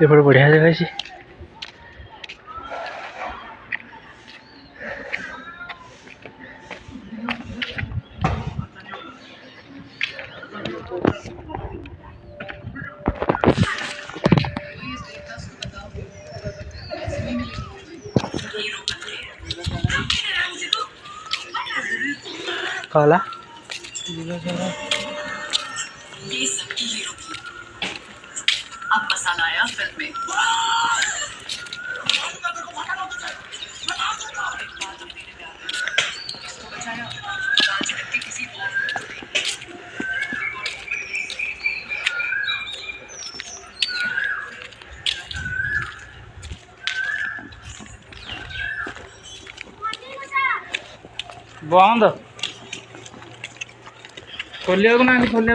ये बड़ा बढ़िया जगह है। काला ये सबकी हीरो की अब मसाला आया फिल्म में। इसको बचाया आज करके किसी और को देंगे। बंद खोलिया ना खोलिया।